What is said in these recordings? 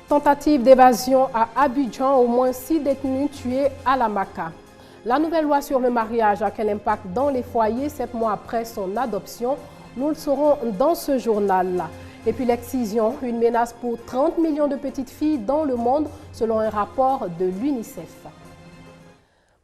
Tentative d'évasion à Abidjan, au moins 6 détenus tués à la Maka. La nouvelle loi sur le mariage a quel impact dans les foyers 7 mois après son adoption? Nous le saurons dans ce journal-là. Et puis l'excision, une menace pour 30 millions de petites filles dans le monde, selon un rapport de l'UNICEF.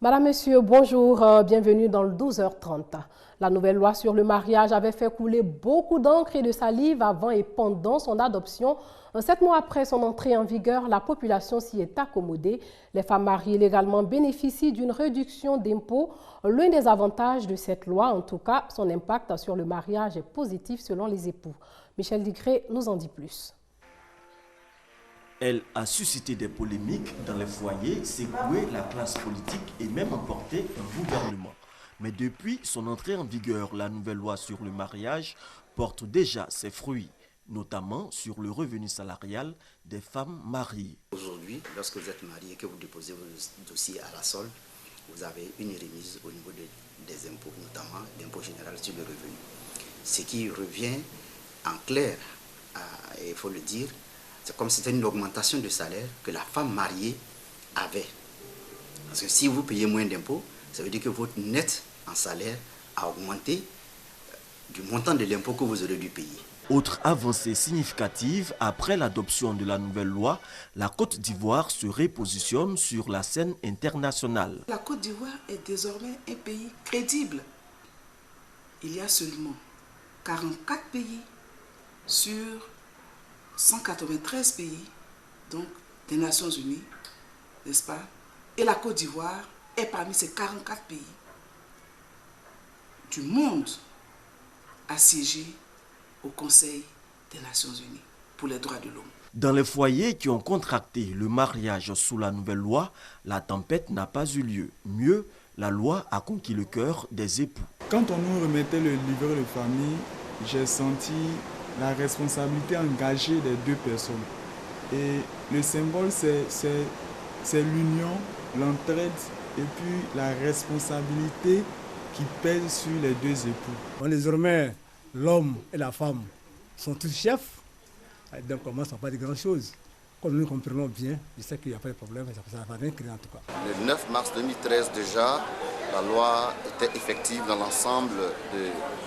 Madame, Monsieur, bonjour, bienvenue dans le 12h30. La nouvelle loi sur le mariage avait fait couler beaucoup d'encre et de salive avant et pendant son adoption. 7 mois après son entrée en vigueur, la population s'y est accommodée. Les femmes mariées légalement bénéficient d'une réduction d'impôts. L'un des avantages de cette loi, en tout cas, son impact sur le mariage est positif selon les époux. Michel Digré nous en dit plus. Elle a suscité des polémiques dans les foyers, secoué la classe politique et même emporté un gouvernement. Mais depuis son entrée en vigueur, la nouvelle loi sur le mariage porte déjà ses fruits, notamment sur le revenu salarial des femmes mariées. Aujourd'hui, lorsque vous êtes marié et que vous déposez vos dossiers à la SOL, vous avez une remise au niveau des impôts, notamment l'impôt général sur le revenu. Ce qui revient en clair, et il faut le dire, c'est comme si c'était une augmentation de salaire que la femme mariée avait. Parce que si vous payez moins d'impôts, ça veut dire que votre net en salaire a augmenté du montant de l'impôt que vous aurez dû payer. Autre avancée significative, après l'adoption de la nouvelle loi, la Côte d'Ivoire se repositionne sur la scène internationale. La Côte d'Ivoire est désormais un pays crédible. Il y a seulement 44 pays sur 193 pays, donc des Nations Unies, n'est-ce pas? Et la Côte d'Ivoire est parmi ces 44 pays du monde assiégés au Conseil des Nations Unies pour les droits de l'homme. Dans les foyers qui ont contracté le mariage sous la nouvelle loi, la tempête n'a pas eu lieu. Mieux, la loi a conquis le cœur des époux. Quand on nous remettait le livret de famille, j'ai senti la responsabilité engagée des deux personnes. Et le symbole, c'est l'union, l'entraide et puis la responsabilité qui pèse sur les deux époux. Désormais, l'homme et la femme sont tous chefs, donc on ne pas de grand chose. Comme nous comprenons bien, je sais qu'il n'y a pas de problème, ça ne va rien créer en tout cas. Le 9 mars 2013 déjà, la loi était effective dans l'ensemble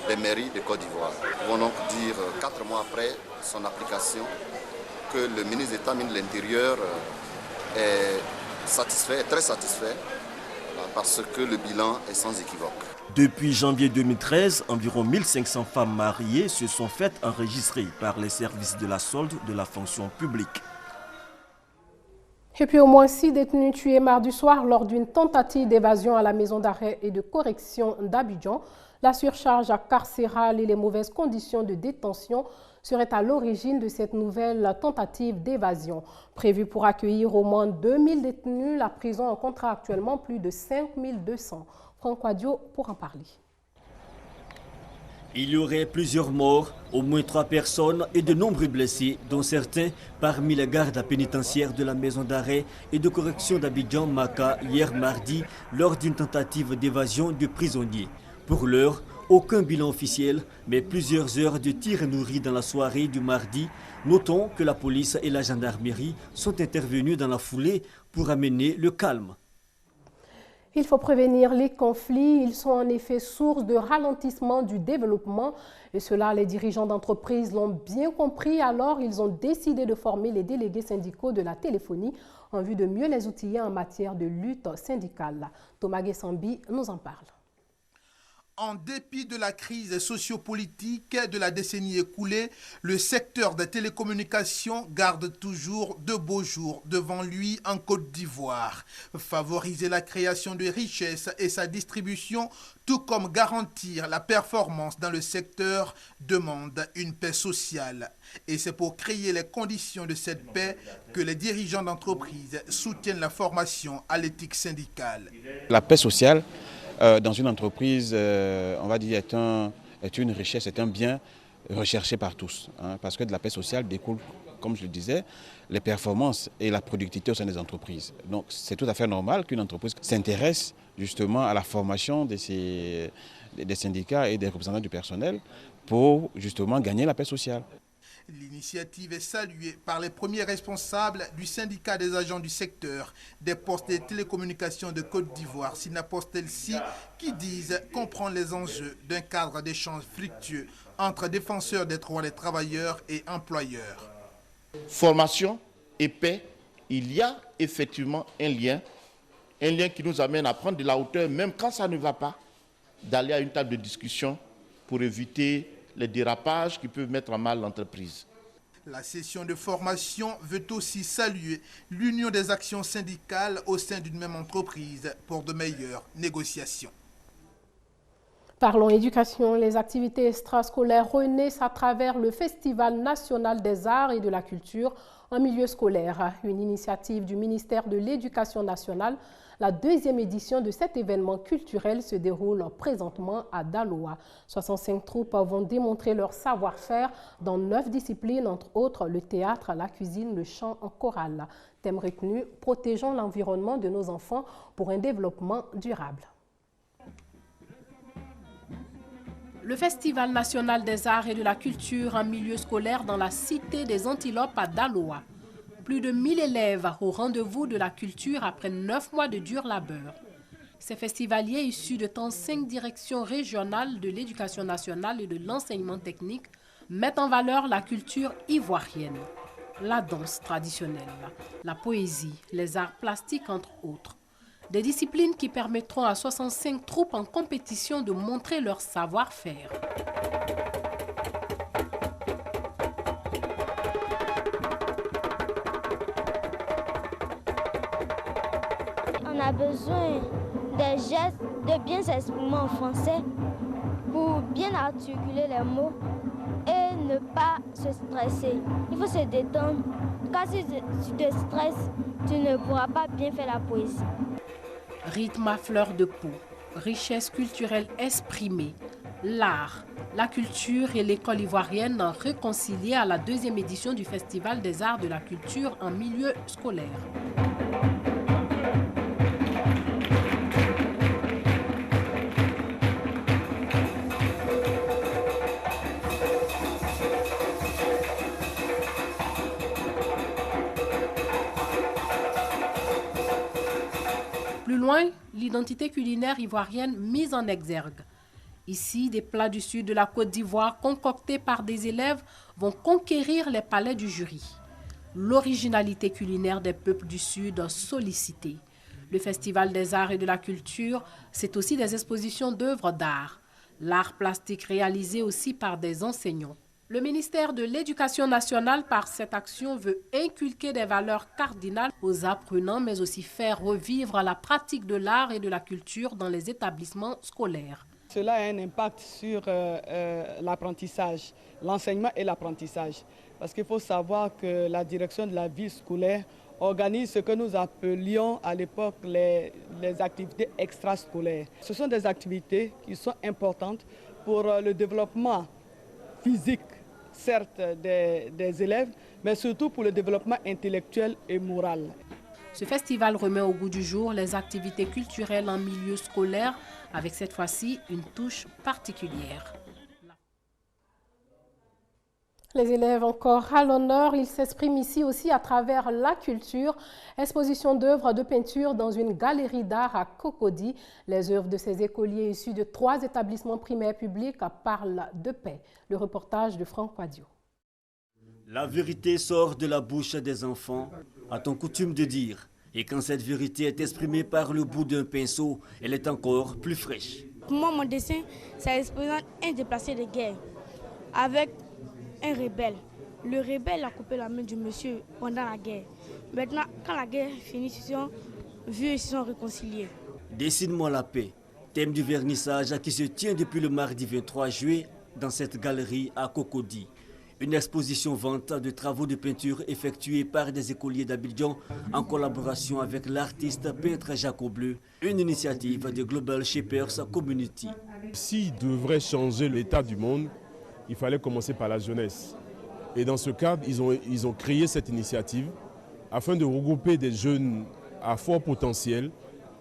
des mairies de Côte d'Ivoire. Nous pouvons donc dire, 4 mois après son application, que le ministre d'État, ministre de l'Intérieur, est satisfait, très satisfait, parce que le bilan est sans équivoque. Depuis janvier 2013, environ 1500 femmes mariées se sont faites enregistrer par les services de la solde de la fonction publique. Et puis au moins 6 détenus tués mardi soir lors d'une tentative d'évasion à la maison d'arrêt et de correction d'Abidjan. La surcharge carcérale et les mauvaises conditions de détention seraient à l'origine de cette nouvelle tentative d'évasion. Prévue pour accueillir au moins 2000 détenus, la prison en comptera actuellement plus de 5200. Franck Wadio pour en parler. Il y aurait plusieurs morts, au moins 3 personnes et de nombreux blessés, dont certains parmi les gardes pénitentiaires de la maison d'arrêt et de correction d'Abidjan Maka hier mardi lors d'une tentative d'évasion de prisonniers. Pour l'heure, aucun bilan officiel, mais plusieurs heures de tirs nourris dans la soirée du mardi. Notons que la police et la gendarmerie sont intervenus dans la foulée pour amener le calme. Il faut prévenir les conflits. Ils sont en effet source de ralentissement du développement. Et cela, les dirigeants d'entreprises l'ont bien compris. Alors, ils ont décidé de former les délégués syndicaux de la téléphonie en vue de mieux les outiller en matière de lutte syndicale. Thomas Guessambi nous en parle. En dépit de la crise sociopolitique de la décennie écoulée, le secteur des télécommunications garde toujours de beaux jours devant lui en Côte d'Ivoire. Favoriser la création de richesses et sa distribution, tout comme garantir la performance dans le secteur, demande une paix sociale. Et c'est pour créer les conditions de cette paix que les dirigeants d'entreprises soutiennent la formation à l'éthique syndicale. La paix sociale dans une entreprise, on va dire, est une richesse, est un bien recherché par tous. Parce que de la paix sociale découle, comme je le disais, les performances et la productivité au sein des entreprises. Donc c'est tout à fait normal qu'une entreprise s'intéresse justement à la formation des syndicats et des représentants du personnel pour justement gagner la paix sociale. L'initiative est saluée par les premiers responsables du syndicat des agents du secteur des postes et télécommunications de Côte d'Ivoire, Sinapostelsi, qui disent comprendre les enjeux d'un cadre d'échange fructueux entre défenseurs des droits des travailleurs et employeurs. Formation et paix, il y a effectivement un lien qui nous amène à prendre de la hauteur, même quand ça ne va pas, d'aller à une table de discussion pour éviter les dérapages qui peuvent mettre à mal l'entreprise. La session de formation veut aussi saluer l'union des actions syndicales au sein d'une même entreprise pour de meilleures négociations. Parlons éducation. Les activités extrascolaires renaissent à travers le Festival national des arts et de la culture en milieu scolaire. Une initiative du ministère de l'Éducation nationale. La deuxième édition de cet événement culturel se déroule présentement à Daloa. 65 troupes vont démontrer leur savoir-faire dans 9 disciplines, entre autres le théâtre, la cuisine, le chant en chorale. Thème retenu, protégeons l'environnement de nos enfants pour un développement durable. Le Festival national des arts et de la culture en milieu scolaire dans la cité des Antilopes à Daloa. Plus de 1000 élèves au rendez-vous de la culture après 9 mois de dur labeur. Ces festivaliers issus de 35 directions régionales de l'éducation nationale et de l'enseignement technique mettent en valeur la culture ivoirienne, la danse traditionnelle, la poésie, les arts plastiques entre autres. Des disciplines qui permettront à 65 troupes en compétition de montrer leur savoir-faire. On a besoin des gestes, de bien s'exprimer en français pour bien articuler les mots et ne pas se stresser. Il faut se détendre. Quand tu te stresses, tu ne pourras pas bien faire la poésie. Rythme à fleur de peau, richesse culturelle exprimée, l'art, la culture et l'école ivoirienne réconciliés à la deuxième édition du Festival des arts de la culture en milieu scolaire. Plus loin, l'identité culinaire ivoirienne mise en exergue. Ici, des plats du sud de la Côte d'Ivoire concoctés par des élèves vont conquérir les palais du jury. L'originalité culinaire des peuples du sud sollicitée. Le Festival des arts et de la culture, c'est aussi des expositions d'œuvres d'art. L'art plastique réalisé aussi par des enseignants. Le ministère de l'Éducation nationale, par cette action, veut inculquer des valeurs cardinales aux apprenants, mais aussi faire revivre la pratique de l'art et de la culture dans les établissements scolaires. Cela a un impact sur l'apprentissage, l'enseignement et l'apprentissage. Parce qu'il faut savoir que la direction de la vie scolaire organise ce que nous appelions à l'époque les activités extrascolaires. Ce sont des activités qui sont importantes pour le développement physique, certes, des élèves, mais surtout pour le développement intellectuel et moral. Ce festival remet au goût du jour les activités culturelles en milieu scolaire, avec cette fois-ci une touche particulière. Les élèves encore à l'honneur, ils s'expriment ici aussi à travers la culture. Exposition d'œuvres de peinture dans une galerie d'art à Cocody. Les œuvres de ces écoliers issus de 3 établissements primaires publics parlent de paix. Le reportage de Franck Quadio. La vérité sort de la bouche des enfants, a-t-on coutume de dire. Et quand cette vérité est exprimée par le bout d'un pinceau, elle est encore plus fraîche. Pour moi, mon dessin, ça représente un déplacé de guerre avec un rebelle. Le rebelle a coupé la main du monsieur pendant la guerre. Maintenant, quand la guerre est finie, ils se sont vus et ils se sont réconciliés. Dessine-moi la paix, thème du vernissage qui se tient depuis le mardi 23 juillet dans cette galerie à Cocody. Une exposition vente de travaux de peinture effectués par des écoliers d'Abidjan en collaboration avec l'artiste peintre Jacob Bleu, une initiative de Global Shapers Community. S'il devrait changer l'état du monde, il fallait commencer par la jeunesse. Et dans ce cadre, ils ont créé cette initiative afin de regrouper des jeunes à fort potentiel,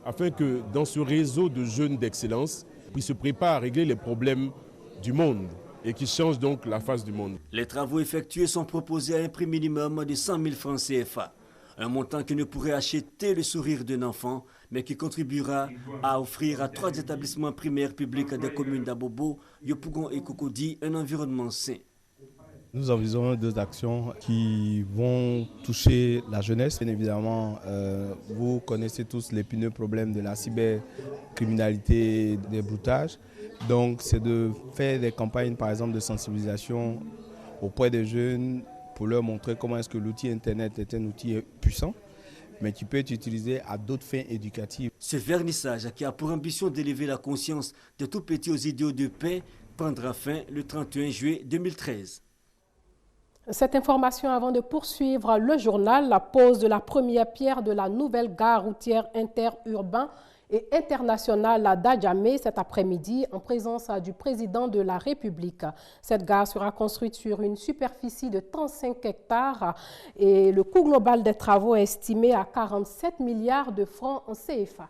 afin que dans ce réseau de jeunes d'excellence, ils se préparent à régler les problèmes du monde et qui change donc la face du monde. Les travaux effectués sont proposés à un prix minimum de 100 000 francs CFA. Un montant qui ne pourrait acheter le sourire d'un enfant, mais qui contribuera à offrir à 3 établissements primaires publics des communes d'Abobo, Yopougon et Cocody un environnement sain. Nous envisageons 2 actions qui vont toucher la jeunesse. Bien évidemment, vous connaissez tous l'épineux problème de la cybercriminalité, des broutages. Donc, c'est de faire des campagnes, par exemple, de sensibilisation auprès des jeunes pour leur montrer comment est-ce que l'outil Internet est un outil puissant, mais qui peut être utilisé à d'autres fins éducatives. Ce vernissage, qui a pour ambition d'élever la conscience de tout petits aux idéaux de paix, prendra fin le 31 juillet 2013. Cette information avant de poursuivre le journal, la pose de la première pierre de la nouvelle gare routière interurbain et internationale d'Adjamé cet après-midi en présence du président de la République. Cette gare sera construite sur une superficie de 35 hectares et le coût global des travaux est estimé à 47 milliards de francs en CFA.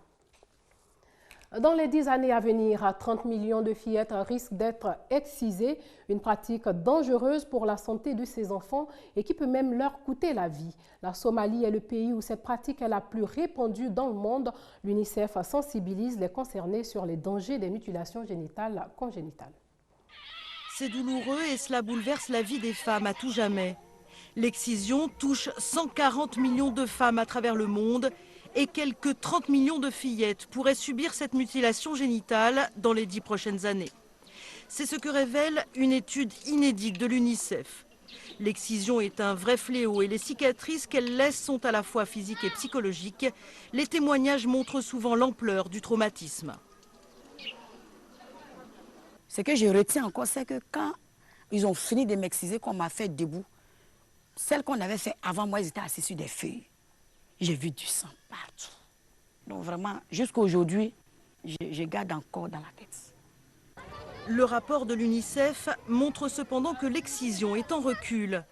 Dans les 10 années à venir, 30 millions de fillettes risquent d'être excisées, une pratique dangereuse pour la santé de ces enfants et qui peut même leur coûter la vie. La Somalie est le pays où cette pratique est la plus répandue dans le monde. L'UNICEF sensibilise les concernés sur les dangers des mutilations génitales congénitales. C'est douloureux et cela bouleverse la vie des femmes à tout jamais. L'excision touche 140 millions de femmes à travers le monde et quelques 30 millions de fillettes pourraient subir cette mutilation génitale dans les 10 prochaines années. C'est ce que révèle une étude inédite de l'UNICEF. L'excision est un vrai fléau et les cicatrices qu'elle laisse sont à la fois physiques et psychologiques. Les témoignages montrent souvent l'ampleur du traumatisme. Ce que je retiens encore, c'est que quand ils ont fini de m'exciser, qu'on m'a fait debout, celles qu'on avait fait avant moi, ils étaient assis sur des feuilles. J'ai vu du sang partout. Donc vraiment, jusqu'à aujourd'hui, je garde encore dans la tête. Le rapport de l'UNICEF montre cependant que l'excision est en recul.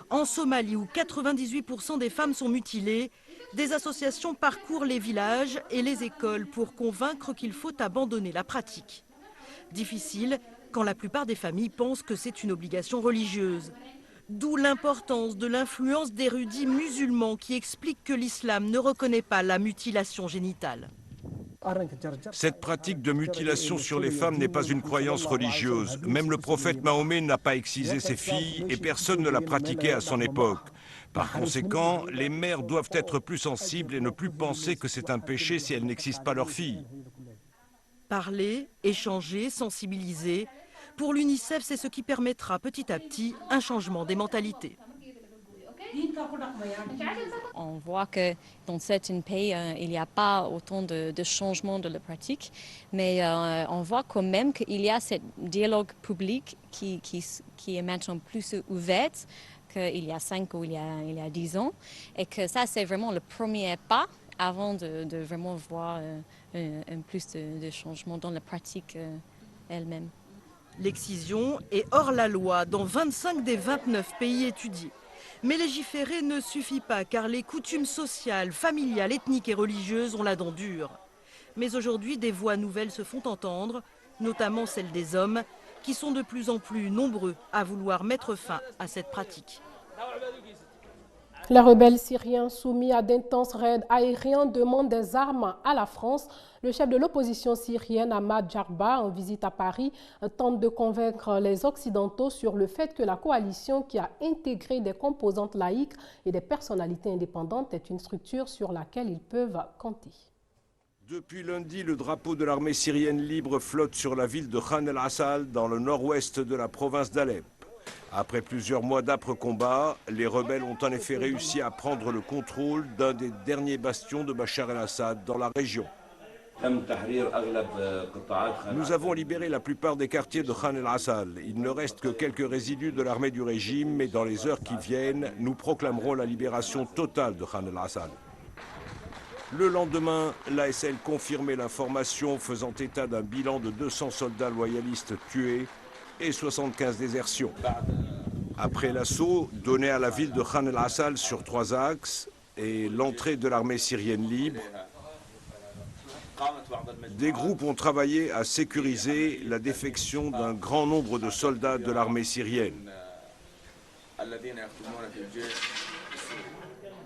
En Somalie, où 98% des femmes sont mutilées, des associations parcourent les villages et les écoles pour convaincre qu'il faut abandonner la pratique. Difficile quand la plupart des familles pensent que c'est une obligation religieuse. D'où l'importance de l'influence d'érudits musulmans qui expliquent que l'islam ne reconnaît pas la mutilation génitale. Cette pratique de mutilation sur les femmes n'est pas une croyance religieuse. Même le prophète Mahomet n'a pas excisé ses filles et personne ne l'a pratiqué à son époque. Par conséquent, les mères doivent être plus sensibles et ne plus penser que c'est un péché si elles n'excisent pas leurs filles. Parler, échanger, sensibiliser. Pour l'UNICEF, c'est ce qui permettra petit à petit un changement des mentalités. On voit que dans certains pays, il n'y a pas autant de changements de la pratique, mais on voit quand même qu'il y a ce dialogue public qui est maintenant plus ouvert qu'il y a 5 ou il y a 10 ans, et que ça, c'est vraiment le premier pas avant de vraiment voir un plus de changements dans la pratique elle-même. L'excision est hors la loi dans 25 des 29 pays étudiés. Mais légiférer ne suffit pas car les coutumes sociales, familiales, ethniques et religieuses ont la dent dure. Mais aujourd'hui, des voix nouvelles se font entendre, notamment celles des hommes, qui sont de plus en plus nombreux à vouloir mettre fin à cette pratique. Les rebelles syriens soumis à d'intenses raids aériens demandent des armes à la France. Le chef de l'opposition syrienne, Ahmad Jarba, en visite à Paris, tente de convaincre les Occidentaux sur le fait que la coalition qui a intégré des composantes laïques et des personnalités indépendantes est une structure sur laquelle ils peuvent compter. Depuis lundi, le drapeau de l'armée syrienne libre flotte sur la ville de Khan el-Assal, dans le nord-ouest de la province d'Alep. Après plusieurs mois d'âpres combats, les rebelles ont en effet réussi à prendre le contrôle d'un des derniers bastions de Bachar el-Assad dans la région. Nous avons libéré la plupart des quartiers de Khan el-Assal. Il ne reste que quelques résidus de l'armée du régime, mais dans les heures qui viennent, nous proclamerons la libération totale de Khan el-Assal. Le lendemain, l'ASL confirmait l'information faisant état d'un bilan de 200 soldats loyalistes tués et 75 désertions. Après l'assaut donné à la ville de Khan el-Assal sur 3 axes et l'entrée de l'armée syrienne libre, Des groupes ont travaillé à sécuriser la défection d'un grand nombre de soldats de l'armée syrienne.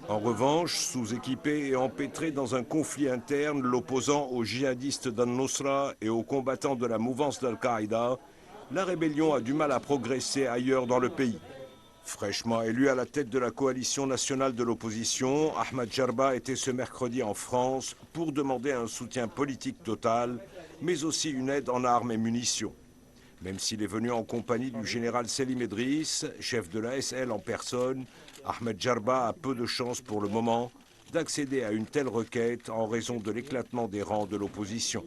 En revanche, sous-équipés et empêtrés dans un conflit interne l'opposant aux djihadistes d'Al-Nusra et aux combattants de la mouvance d'Al-Qaïda, la rébellion a du mal à progresser ailleurs dans le pays. Fraîchement élu à la tête de la coalition nationale de l'opposition, Ahmed Jarba était ce mercredi en France pour demander un soutien politique total, mais aussi une aide en armes et munitions. Même s'il est venu en compagnie du général Selim Edriss, chef de l'ASL en personne, Ahmed Jarba a peu de chance pour le moment d'accéder à une telle requête en raison de l'éclatement des rangs de l'opposition.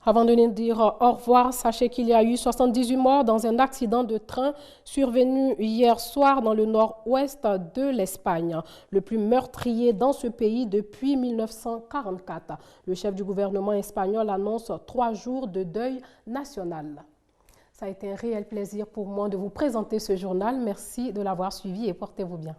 Avant de nous dire au revoir, sachez qu'il y a eu 78 morts dans un accident de train survenu hier soir dans le nord-ouest de l'Espagne, le plus meurtrier dans ce pays depuis 1944. Le chef du gouvernement espagnol annonce 3 jours de deuil national. Ça a été un réel plaisir pour moi de vous présenter ce journal. Merci de l'avoir suivi et portez-vous bien.